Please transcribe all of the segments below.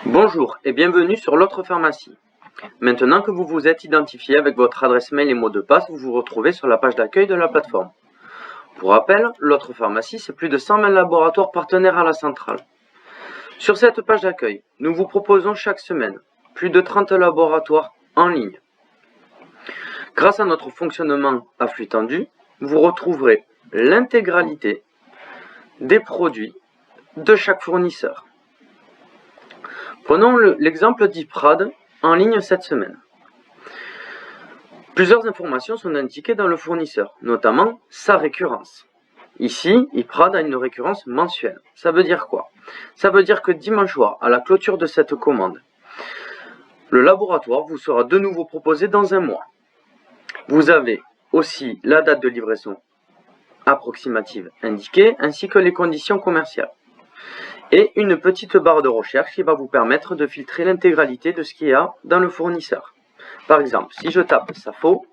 Bonjour et bienvenue sur l'autre pharmacie. Maintenant que vous vous êtes identifié avec votre adresse mail et mot de passe, vous vous retrouvez sur la page d'accueil de la plateforme. Pour rappel, l'autre pharmacie, c'est plus de 120 laboratoires partenaires à la centrale. Sur cette page d'accueil, nous vous proposons chaque semaine plus de 30 laboratoires en ligne. Grâce à notre fonctionnement à flux tendu, vous retrouverez l'intégralité des produits de chaque fournisseur. Prenons l'exemple d'Iprad en ligne cette semaine. Plusieurs informations sont indiquées dans le fournisseur, notamment sa récurrence. Ici, Iprad a une récurrence mensuelle. Ça veut dire quoi? Ça veut dire que dimanche soir, à la clôture de cette commande, le laboratoire vous sera de nouveau proposé dans un mois. Vous avez aussi la date de livraison approximative indiquée, ainsi que les conditions commerciales. Et une petite barre de recherche qui va vous permettre de filtrer l'intégralité de ce qu'il y a dans le fournisseur. Par exemple, si je tape Safo,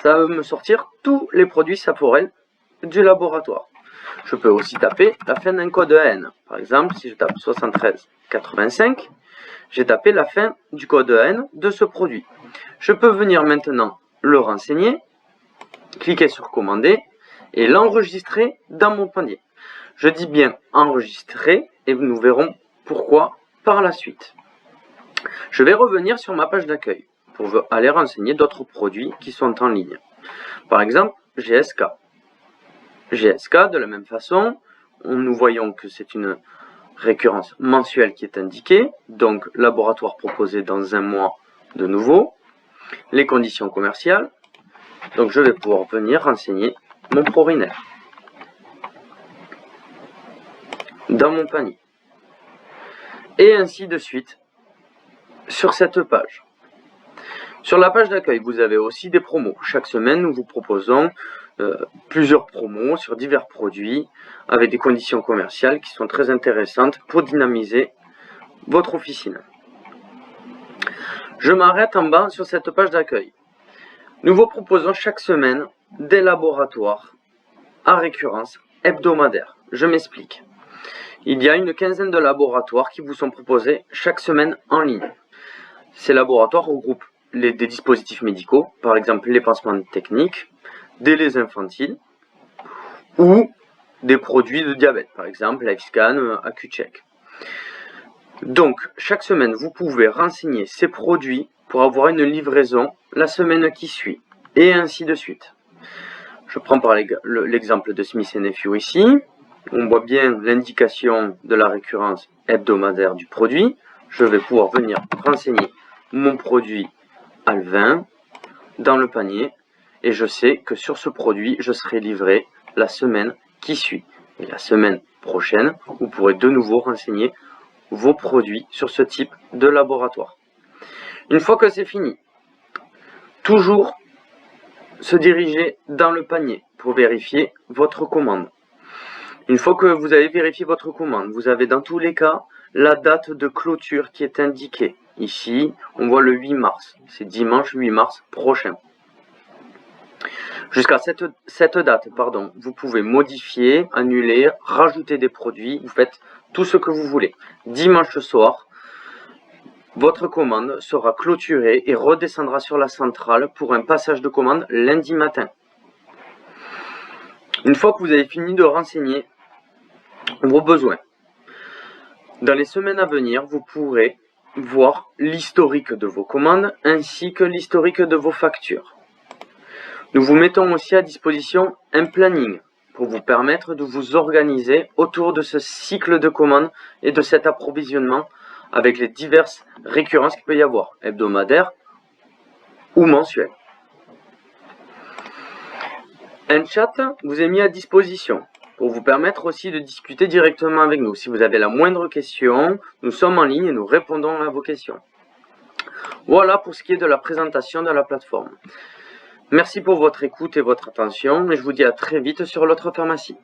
ça va me sortir tous les produits Saforel du laboratoire. Je peux aussi taper la fin d'un code EN. Par exemple, si je tape 7385, j'ai tapé la fin du code EN de ce produit. Je peux venir maintenant le renseigner, cliquer sur commander et l'enregistrer dans mon panier. Je dis bien enregistrer et nous verrons pourquoi par la suite. Je vais revenir sur ma page d'accueil pour aller renseigner d'autres produits qui sont en ligne. Par exemple, GSK. GSK, de la même façon, nous voyons que c'est une récurrence mensuelle qui est indiquée, donc laboratoire proposé dans un mois de nouveau. Les conditions commerciales, donc je vais pouvoir venir renseigner mon Proriner dans mon panier. Et ainsi de suite sur cette page. Sur la page d'accueil, vous avez aussi des promos. Chaque semaine, nous vous proposons plusieurs promos sur divers produits avec des conditions commerciales qui sont très intéressantes pour dynamiser votre officine. Je m'arrête en bas sur cette page d'accueil. Nous vous proposons chaque semaine des laboratoires à récurrence hebdomadaire. Je m'explique. Il y a une quinzaine de laboratoires qui vous sont proposés chaque semaine en ligne. Ces laboratoires regroupent des dispositifs médicaux, par exemple les pansements techniques, des laits infantiles ou des produits de diabète, par exemple LifeScan, AccuCheck. Donc, chaque semaine, vous pouvez renseigner ces produits pour avoir une livraison la semaine qui suit, et ainsi de suite. Je prends par l'exemple de Smith & Nephew ici. On voit bien l'indication de la récurrence hebdomadaire du produit. Je vais pouvoir venir renseigner mon produit Alvin dans le panier et je sais que sur ce produit, je serai livré la semaine qui suit. Et la semaine prochaine, vous pourrez de nouveau renseigner vos produits sur ce type de laboratoire. Une fois que c'est fini, toujours se diriger dans le panier pour vérifier votre commande. Une fois que vous avez vérifié votre commande, vous avez dans tous les cas la date de clôture qui est indiquée. Ici, on voit le 8 mars. C'est dimanche 8 mars prochain. Jusqu'à cette date, vous pouvez modifier, annuler, rajouter des produits. Vous faites tout ce que vous voulez. Dimanche soir, votre commande sera clôturée et redescendra sur la centrale pour un passage de commande lundi matin. Une fois que vous avez fini de renseigner vos besoins, dans les semaines à venir, vous pourrez voir l'historique de vos commandes ainsi que l'historique de vos factures. Nous vous mettons aussi à disposition un planning pour vous permettre de vous organiser autour de ce cycle de commandes et de cet approvisionnement avec les diverses récurrences qu'il peut y avoir, hebdomadaires ou mensuelles. Un chat vous est mis à disposition pour vous permettre aussi de discuter directement avec nous. Si vous avez la moindre question, nous sommes en ligne et nous répondons à vos questions. Voilà pour ce qui est de la présentation de la plateforme. Merci pour votre écoute et votre attention et je vous dis à très vite sur l'autre pharmacie.